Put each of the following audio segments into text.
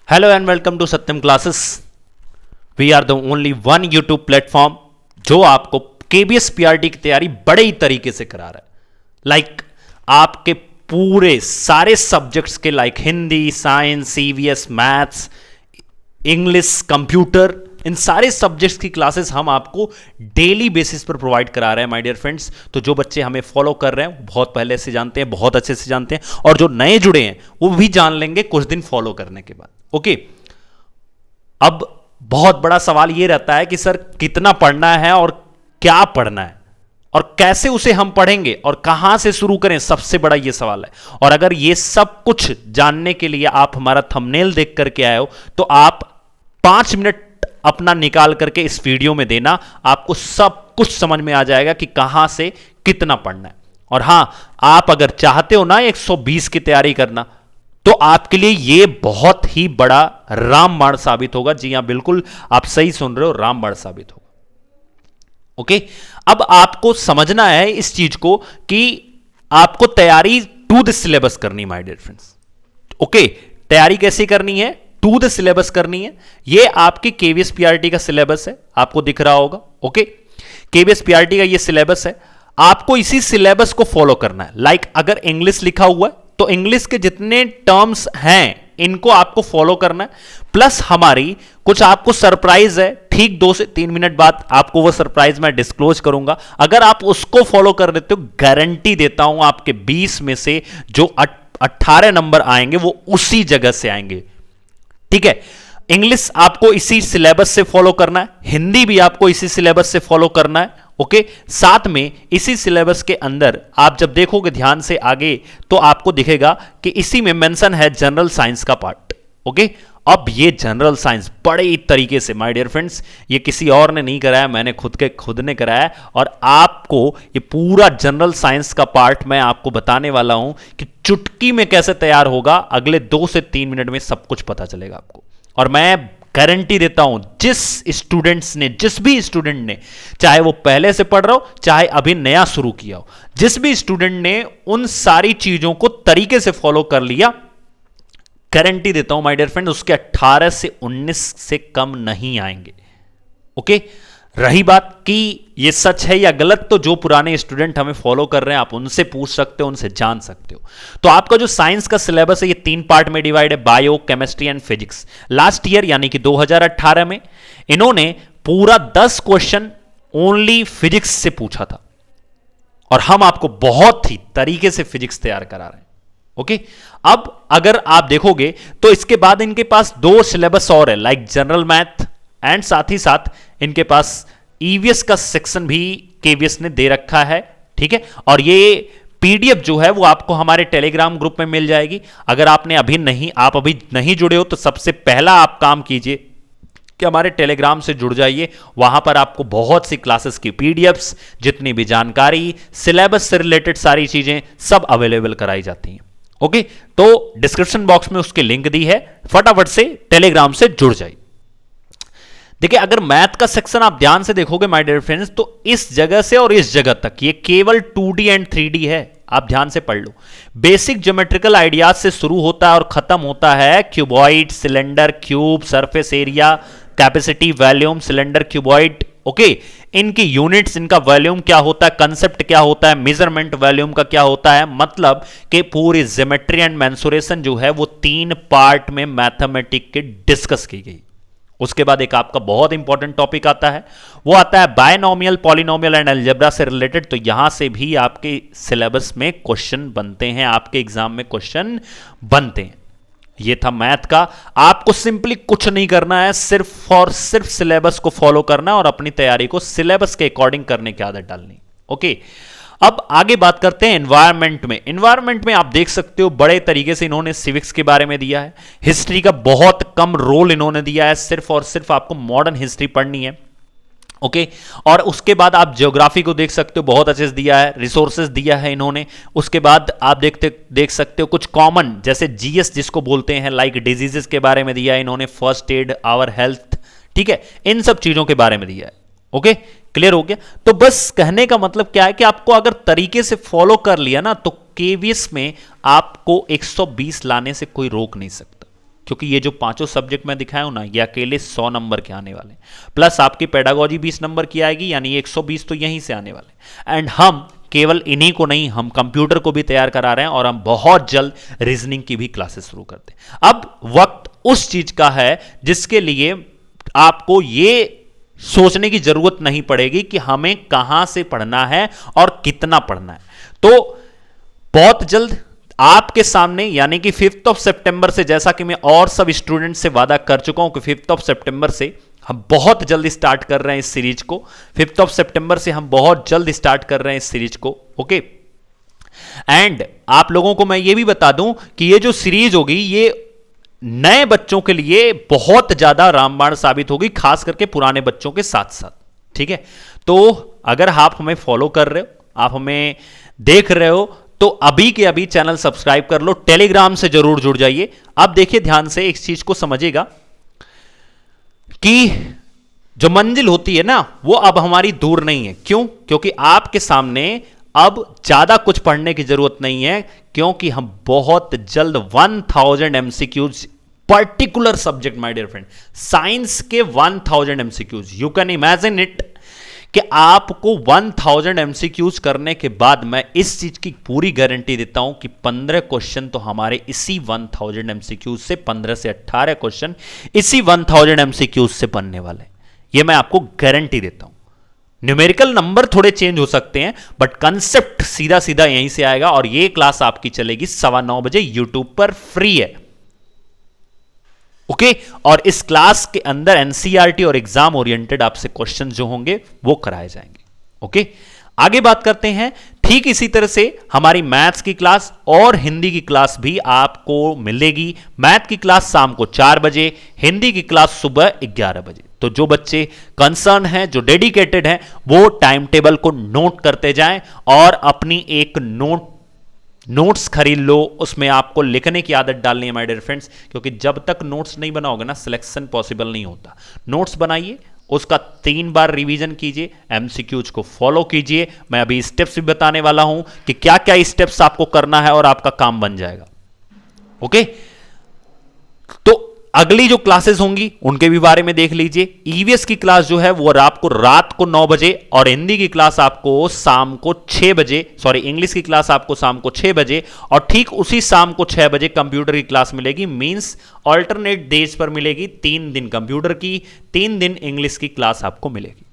Hello and welcome to Satyam Classes. We are the only one YouTube platform जो आपको KBS PRT की तैयारी बड़े ही तरीके से करा रहा है। लाइक आपके पूरे सारे सब्जेक्ट्स के like Hindi, science, CVS, maths, English, computer, इन सारे सब्जेक्ट्स की क्लासेस हम आपको डेली बेसिस पर प्रोवाइड करा रहे हैं माय डियर फ्रेंड्स। तो जो बच्चे हमें फॉलो कर रहे हैं बहुत पहले से जानते हैं, बहुत अच्छे से जानते हैं, और जो नए जुड़े हैं वो भी जान लेंगे कुछ दिन फॉलो करने के बाद। ओके, अब बहुत बड़ा सवाल ये रहता है कि सर कितना पढ़ना है और क्या पढ़ना है और कैसे उसे हम पढ़ेंगे और कहां से शुरू करें, सबसे बड़ा ये सवाल है। और अगर ये सब कुछ जानने के लिए आप हमारा थंबनेल देख करके आए हो तो आप 5 मिनट अपना निकाल करके इस वीडियो में देना, आपको सब कुछ समझ में आ जाएगा कि कहां से कितना पढ़ना है। और हां, आप अगर चाहते हो ना 120 की तैयारी करना तो आपके लिए यह बहुत ही बड़ा रामबाण साबित होगा। जी हां, बिल्कुल आप सही सुन रहे हो, रामबाण साबित होगा। ओके, अब आपको समझना है इस चीज को कि आपको तैयारी टू द सिलेबस करनी, माय डियर फ्रेंड्स। ओके, तैयारी कैसी करनी है? टू द सिलेबस करनी है। ये आपकी केवीएस पीआरटी का सिलेबस है, आपको दिख रहा होगा। ओके, केवीएस पीआरटी का ये सिलेबस है, आपको इसी सिलेबस को फॉलो करना है। लाइक अगर इंग्लिश लिखा हुआ है तो इंग्लिश के जितने टर्म्स हैं इनको आपको फॉलो करना है। प्लस हमारी कुछ आपको सरप्राइज है, ठीक 2 से 3 मिनट बाद आपको वो सरप्राइज मैं डिस्क्लोज करूंगा। अगर आप उसको फॉलो कर देते हो, गारंटी देता हूं आपके 20 में से जो 18 नंबर आएंगे वो उसी जगह से आएंगे। ठीक है, इंग्लिश आपको इसी सिलेबस से फॉलो करना है, हिंदी भी आपको इसी सिलेबस से फॉलो करना है। ओके, साथ में इसी सिलेबस के अंदर आप जब देखोगे ध्यान से आगे तो आपको दिखेगा कि इसी में मेंशन है जनरल साइंस का पार्ट। ओके, अब ये जनरल साइंस बड़े ही तरीके से माय डियर फ्रेंड्स, ये किसी और ने नहीं कराया, मैंने खुद ने कराया। और आपको ये पूरा जनरल साइंस का पार्ट मैं आपको बताने वाला हूं कि चुटकी में कैसे तैयार होगा। अगले 2 से 3 मिनट में सब कुछ पता चलेगा आपको। और मैं गारंटी देता हूं जिस भी स्टूडेंट ने, चाहे वो पहले से पढ़ रहा हो चाहे अभी नया शुरू किया हो, जिस भी स्टूडेंट ने उन सारी चीजों को तरीके से फॉलो कर लिया, गारंटी देता हूं माय डियर फ्रेंड उसके 18 से 19 से कम नहीं आएंगे। ओके, रही बात कि ये सच है या गलत, तो जो पुराने स्टूडेंट हमें फॉलो कर रहे हैं आप उनसे पूछ सकते हो, उनसे जान सकते हो। तो आपका जो साइंस का सिलेबस है ये 3 पार्ट में डिवाइड है, bio, chemistry and physics. Last year यानी कि 2018 में इन्होंने पूरा 10 क्वेश्चन ओनली फिजिक्स से पूछा था और हम आपको बहुत ही तरीके से फिजिक्स तैयार करा रहे हैं। ओके, अब अगर आप देखोगे तो इसके बाद इनके पास 2 सिलेबस और है, लाइक जनरल मैथ एंड साथ ही साथ इनके पास ईवीएस का सेक्शन भी केवीएस ने दे रखा है। ठीक है, और ये पीडीएफ जो है वो आपको हमारे टेलीग्राम ग्रुप में मिल जाएगी। अगर आप अभी नहीं जुड़े हो तो सबसे पहला आप काम कीजिए कि हमारे टेलीग्राम से जुड़ जाइए। वहां पर आपको बहुत सी क्लासेस की पीडीएफ्स, जितनी भी जानकारी, सिलेबस से रिलेटेड सारी चीजें सब अवेलेबल कराई जाती हैं। ओके, तो डिस्क्रिप्शन बॉक्स में उसकी लिंक दी है, फटाफट से टेलीग्राम से जुड़ जाइए। देखिए, अगर मैथ का सेक्शन आप ध्यान से देखोगे माय डियर फ्रेंड्स तो इस जगह से और इस जगह तक ये केवल 2D एंड 3D है। आप ध्यान से पढ़ लो, बेसिक ज्योमेट्रिकल आइडियाज से शुरू होता है और खत्म होता है cuboid, cylinder, cube, surface area, capacity, volume, cylinder, cuboid. Okay, इनकी यूनिट्स, इनका वॉल्यूम क्या होता है, कंसेप्ट क्या होता है, मेजरमेंट वॉल्यूम का क्या होता है, मतलब कि पूरी ज्योमेट्री एंड मेंसुरेशन जो है वो 3 पार्ट में मैथमेटिक्स के डिस्कस की गई। उसके बाद एक आपका बहुत इंपॉर्टेंट टॉपिक आता है, वो आता है बायनोमियल, पॉलिनोमियल एंड अलजेब्रा से रिलेटेड। तो यहां से भी आपके सिलेबस में क्वेश्चन बनते हैं, आपके एग्जाम में क्वेश्चन बनते हैं। ये था मैथ का। आपको सिंपली कुछ नहीं करना है, सिर्फ और सिर्फ सिलेबस को फॉलो करना है और अपनी तैयारी को सिलेबस के अकॉर्डिंग करने की आदत डालनी। ओके, अब आगे बात करते हैं एनवायरनमेंट में। एनवायरनमेंट में आप देख सकते हो बड़े तरीके से इन्होंने सिविक्स के बारे में दिया है, हिस्ट्री का बहुत कम रोल इन्होंने दिया है, सिर्फ और सिर्फ आपको मॉडर्न हिस्ट्री पढ़नी है। ओके, और उसके बाद आप ज्योग्राफी को देख सकते हो, बहुत अच्छे से दिया है, रिसोर्सेज दिया है इन्होंने। उसके बाद आप देख सकते हो कुछ कॉमन जैसे जीएस जिसको बोलते हैं, लाइक डिजीजेस के बारे में दिया है इन्होंने, फर्स्ट एड, आवर हेल्थ। ठीक है, इन सब चीजों के बारे में दिया है। ओके, क्लियर हो गया? तो बस कहने का मतलब क्या है कि आपको अगर तरीके से फॉलो कर लिया ना तो केवीएस में आपको 120 लाने से कोई रोक नहीं सकता। क्योंकि ये जो पांचों सब्जेक्ट मैं दिखाया हूं ना, ये अकेले 100 नंबर के आने वाले, प्लस आपकी पेडागोजी 20 नंबर की आएगी, यानी 120 तो यहीं से आने वाले। एंड हम केवल इन्हीं को नहीं, हम कंप्यूटर को भी तैयार करा रहे हैं और हम बहुत जल्द रीजनिंग की भी क्लासेस शुरू करते हैं। अब वक्त उस चीज का है जिसके लिए आपको ये सोचने की जरूरत नहीं पड़ेगी कि हमें कहां से पढ़ना है और कितना पढ़ना है। तो बहुत जल्द आपके सामने, यानी कि 5th ऑफ सितंबर से, जैसा कि मैं और सब स्टूडेंट से वादा कर चुका हूं कि 5th ऑफ सितंबर से हम बहुत जल्द स्टार्ट कर रहे हैं इस सीरीज को। 5th ऑफ सितंबर से हम बहुत जल्द स्टार्ट कर रहे हैं इस सीरीज को। ओके, एंड आप लोगों को मैं ये भी बता दूं कि ये जो सीरीज होगी ये नए बच्चों के लिए बहुत ज्यादा रामबाण साबित होगी, खास करके पुराने बच्चों के साथ साथ। ठीक है, तो अगर आप हमें फॉलो कर रहे हो, आप हमें देख रहे हो, तो अभी के अभी चैनल सब्सक्राइब कर लो, टेलीग्राम से जरूर जुड़ जाइए। अब देखिए ध्यान से, एक चीज को समझिएगा कि जो मंजिल होती है ना, वो अब हमारी दूर नहीं है। क्यों? क्योंकि आपके सामने अब ज्यादा कुछ पढ़ने की जरूरत नहीं है, क्योंकि हम बहुत जल्द 1000 MCQs particular subject, my dear friend, science के 1000 MCQs, you can imagine it, कि आपको 1000 एमसीक्यूज करने के बाद मैं इस चीज की पूरी गारंटी देता हूं कि 15 क्वेश्चन तो हमारे इसी 1000 एमसीक्यूज से, 15 से 18 क्वेश्चन इसी 1000 एमसीक्यूज से बनने वाले। ये मैं आपको गारंटी देता हूं। न्यूमेरिकल नंबर थोड़े चेंज हो सकते हैं, बट कंसेप्ट सीधा सीधा यहीं से आएगा। और ये क्लास आपकी चलेगी 9:15 बजे यूट्यूब पर, फ्री है। ओके, और इस क्लास के अंदर एनसीईआरटी और एग्जाम ओरिएंटेड आपसे क्वेश्चन जो होंगे वो कराए जाएंगे। ओके, आगे बात करते हैं। ठीक इसी तरह से हमारी मैथ्स की क्लास और हिंदी की क्लास भी आपको मिलेगी। मैथ की क्लास शाम को 4 बजे, हिंदी की क्लास सुबह 11 बजे। तो जो बच्चे कंसर्न हैं, जो डेडिकेटेड हैं, वो टाइम टेबल को नोट करते जाएं और अपनी एक नोट्स खरीद लो। उसमें आपको लिखने की आदत डालनी है माय डियर फ्रेंड्स, क्योंकि जब तक नोट्स नहीं बनाओगे ना, सिलेक्शन पॉसिबल नहीं होता। नोट्स बनाइए, उसका 3 बार रिवीजन कीजिए, एमसीक्यूज को फॉलो कीजिए। मैं अभी स्टेप्स भी बताने वाला हूं कि क्या क्या स्टेप्स आपको करना है और आपका काम बन जाएगा। ओके, तो अगली जो क्लासेस होंगी उनके भी बारे में देख लीजिए। ईवीएस की क्लास जो है वो आपको रात को 9 बजे, और हिंदी की क्लास आपको शाम को 6 बजे, सॉरी इंग्लिश की क्लास आपको शाम को 6 बजे, और ठीक उसी शाम को 6 बजे कंप्यूटर की क्लास मिलेगी। मींस ऑल्टरनेट डेज पर मिलेगी। 3 दिन कंप्यूटर की, 3 दिन इंग्लिश की क्लास आपको मिलेगी।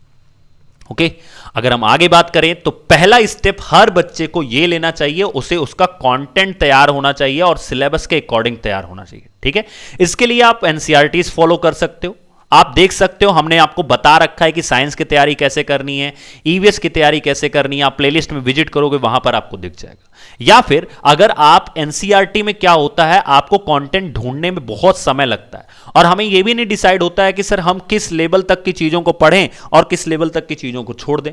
ओके, अगर हम आगे बात करें तो पहला स्टेप हर बच्चे को यह लेना चाहिए, उसे उसका कंटेंट तैयार होना चाहिए और सिलेबस के अकॉर्डिंग तैयार होना चाहिए। ठीक है, इसके लिए आप एनसीईआरटीज फॉलो कर सकते हो। आप देख सकते हो, हमने आपको बता रखा है कि साइंस की तैयारी कैसे करनी है, ईवीएस की तैयारी कैसे करनी है। आप प्लेलिस्ट में विजिट करोगे, वहां पर आपको दिख जाएगा। या फिर अगर आप एनसीईआरटी में क्या होता है, आपको कंटेंट ढूंढने में बहुत समय लगता है और हमें यह भी नहीं डिसाइड होता है कि सर हम किस लेवल तक की चीजों को पढ़ें और किस लेवल तक की चीजों को छोड़ दें।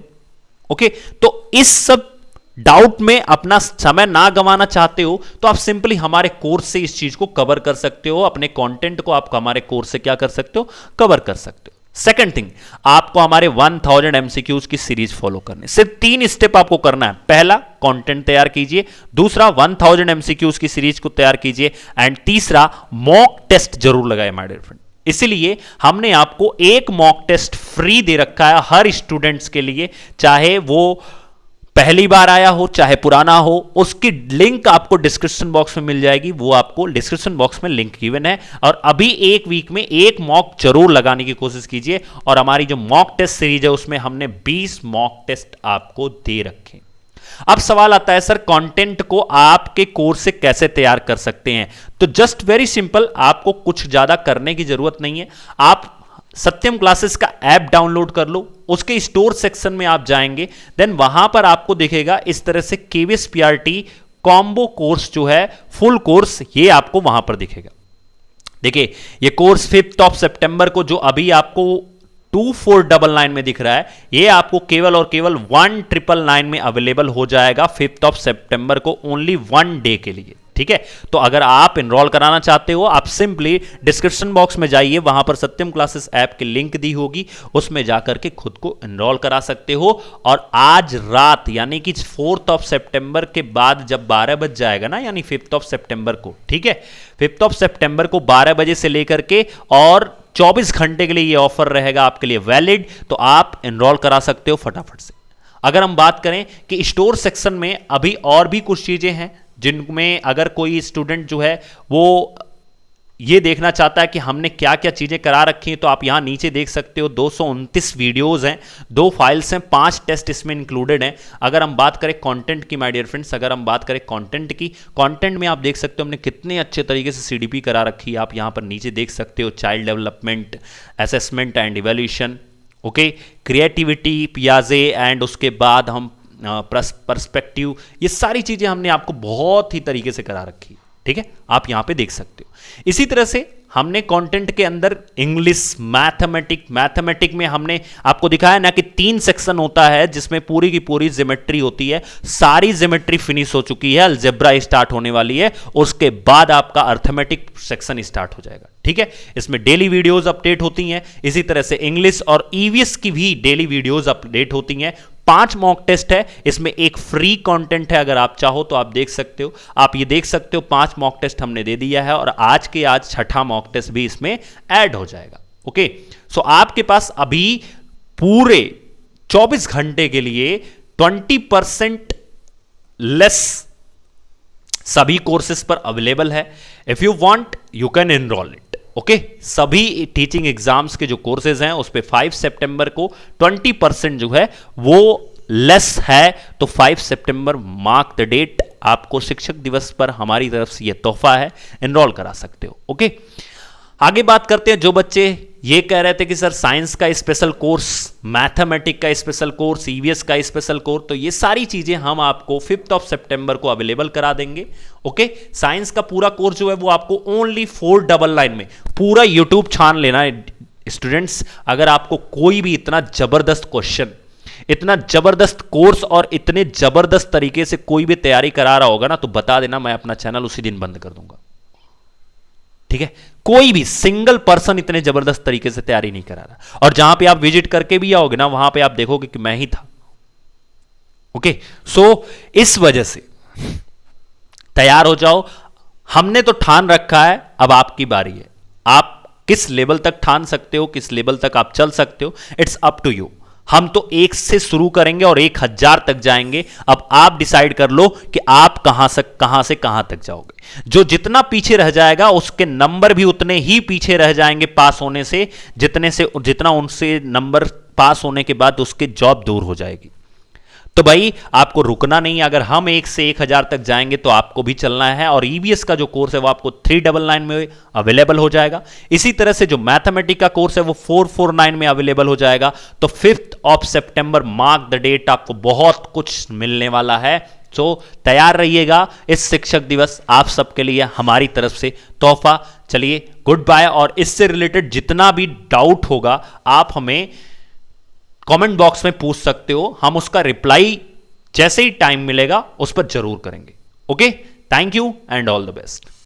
ओके, तो इस सब डाउट में अपना समय ना गंवाना चाहते हो तो आप सिंपली हमारे कोर्स से इस चीज को कवर कर सकते हो। अपने कंटेंट को आप हमारे कोर्स से क्या कर सकते हो, कवर कर सकते हो। सेकंड थिंग, आपको हमारे 1000 एमसीक्यूज की सीरीज फॉलो करनी। सिर्फ 3 स्टेप आपको करना है। पहला, कंटेंट तैयार कीजिए। दूसरा, 1000 एमसीक्यूज की सीरीज को तैयार कीजिए। एंड तीसरा, मॉक टेस्ट जरूर लगाए माय डियर फ्रेंड। इसलिए हमने आपको एक मॉक टेस्ट फ्री दे रखा है हर स्टूडेंट्स के लिए, चाहे वो पहली बार आया हो चाहे पुराना हो। उसकी लिंक आपको डिस्क्रिप्शन बॉक्स में मिल जाएगी, वो आपको डिस्क्रिप्शन बॉक्स में लिंक गिवन है। और अभी एक वीक में एक मॉक जरूर लगाने की कोशिश कीजिए। और हमारी जो मॉक टेस्ट सीरीज है उसमें हमने 20 मॉक टेस्ट आपको दे रखे। अब सवाल आता है, सर कंटेंट को आपके कोर्स से कैसे तैयार कर सकते हैं? तो जस्ट वेरी सिंपल, आपको कुछ ज्यादा करने की जरूरत नहीं है। आप सत्यम क्लासेस का ऐप डाउनलोड कर लो, उसके स्टोर सेक्शन में आप जाएंगे, देन वहां पर आपको दिखेगा इस तरह से केवीएस पीआरटी कॉम्बो कोर्स जो है, फुल कोर्स, ये आपको वहां पर दिखेगा। देखिए, ये कोर्स 5th ऑफ सितंबर को जो अभी आपको 2499 में दिख रहा है, ये आपको केवल और केवल 1999 में अवेलेबल हो जाएगा 5th ऑफ सितंबर को, ओनली 1 डे के लिए। ठीक है। तो अगर आप एनरोल कराना चाहते हो, आप सिंपली डिस्क्रिप्शन बॉक्स में जाइए, वहां पर सत्यम क्लासेस ऐप की लिंक दी होगी, उसमें जाकर के खुद को एनरोल करा सकते हो। और आज रात यानी कि 4 सितंबर के बाद जब 12 बज जाएगा ना, यानी 5 सितंबर को, ठीक है, 5 सितंबर को 12 बजे से लेकर के और 24 घंटे के लिए ये ऑफर रहेगा आपके लिए वैलिड। तो आप एनरोल करा सकते हो फटाफट से। अगर हम बात करें कि स्टोर सेक्शन में अभी और भी कुछ चीजें हैं जिनमें अगर कोई स्टूडेंट जो है वो ये देखना चाहता है कि हमने क्या क्या चीजें करा रखी हैं, तो आप यहां नीचे देख सकते हो 229 वीडियोस हैं, 2 फाइल्स हैं, 5 टेस्ट इसमें इंक्लूडेड हैं। अगर हम बात करें कंटेंट की माय डियर फ्रेंड्स, अगर हम बात करें कंटेंट की, कंटेंट में आप देख सकते हो हमने कितने अच्छे तरीके से सीडीपी करा रखी है। आप यहां पर नीचे देख सकते हो child development, assessment and evaluation, okay, creativity, पियाजे एंड उसके बाद हम पर्सपेक्टिव, ये सारी चीजें हमने आपको बहुत ही तरीके से करा रखी है, ठीक है, आप यहां पे देख सकते हो। इसी तरह से हमने कंटेंट के अंदर इंग्लिश, मैथमेटिक में हमने आपको दिखाया ना कि 3 सेक्शन होता है जिसमें पूरी की पूरी ज्योमेट्री होती है। सारी ज्योमेट्री फिनिश हो चुकी है, अलजेब्रा स्टार्ट होने वाली है, उसके बाद आपका अर्थमेटिक सेक्शन स्टार्ट हो जाएगा, ठीक है। इसमें डेली वीडियोस अपडेट होती हैं। इसी तरह से इंग्लिश और ईवीएस की भी डेली वीडियोस अपडेट होती हैं। 5 मॉक टेस्ट है, इसमें एक फ्री कंटेंट है, अगर आप चाहो तो आप देख सकते हो। आप ये देख सकते हो 5 मॉक टेस्ट हमने दे दिया है और आज के आज 6ठा मॉक टेस्ट भी इसमें ऐड हो जाएगा, ओके। सो आपके पास अभी पूरे 24 घंटे के लिए 20% लेस सभी कोर्सेज पर अवेलेबल है। If you want you can enrol it, okay. सभी टीचिंग एग्जाम्स के जो कोर्सेज हैं उस पे 5 सितंबर को 20% जो है वो लेस है। तो 5 सितंबर मार्क द डेट, आपको शिक्षक दिवस पर हमारी तरफ से ये तोहफा है, एनरोल करा सकते हो, ओके। आगे बात करते हैं, जो बच्चे ये कह रहे थे कि सर साइंस का स्पेशल कोर्स, मैथमेटिक्स का स्पेशल कोर्स, ईवीएस का स्पेशल कोर्स, तो ये सारी चीजें हम आपको 5 सितंबर को अवेलेबल करा देंगे, ओके। साइंस का पूरा कोर्स जो है वो आपको ओनली 499 में, पूरा यूट्यूब छान लेना है स्टूडेंट्स। अगर आपको कोई भी इतना जबरदस्त क्वेश्चन, इतना जबरदस्त कोर्स और इतने जबरदस्त तरीके से कोई भी तैयारी करा रहा होगा ना, तो बता देना, मैं अपना चैनल उसी दिन बंद कर दूंगा, ठीक है। कोई भी सिंगल पर्सन इतने जबरदस्त तरीके से तैयारी नहीं करा रहा। और जहां पे आप विजिट करके भी आओगे ना, वहां पे आप देखोगे कि मैं ही था, ओके। सो इस वजह से तैयार हो जाओ। हमने तो ठान रखा है, अब आपकी बारी है। आप किस लेवल तक ठान सकते हो, किस लेवल तक आप चल सकते हो, इट्स अप टू यू। हम तो 1 से शुरू करेंगे और 1000 तक जाएंगे। अब आप डिसाइड कर लो कि आप कहां से कहां तक जाओगे। जो जितना पीछे रह जाएगा उसके नंबर भी उतने ही पीछे रह जाएंगे पास होने से, जितना उनसे नंबर पास होने के बाद उसके जॉब दूर हो जाएगी। तो भाई आपको रुकना नहीं। अगर हम 1 से 1000 तक जाएंगे तो आपको भी चलना है। और ईवीएस का जो कोर्स है वो आपको 399 में अवेलेबल हो जाएगा। इसी तरह से जो मैथमेटिक्स का कोर्स है वो 449 में अवेलेबल हो जाएगा। तो 5 सितंबर मार्क द डेट, आपको बहुत कुछ मिलने वाला है। तो तैयार रहिएगा, इस शिक्षक दिवस आप सबके लिए हमारी तरफ से तोहफा। चलिए गुड बाय। और इससे रिलेटेड जितना भी डाउट होगा आप हमें कमेंट बॉक्स में पूछ सकते हो, हम उसका रिप्लाई जैसे ही टाइम मिलेगा उस पर जरूर करेंगे, okay. Thank you and all the best.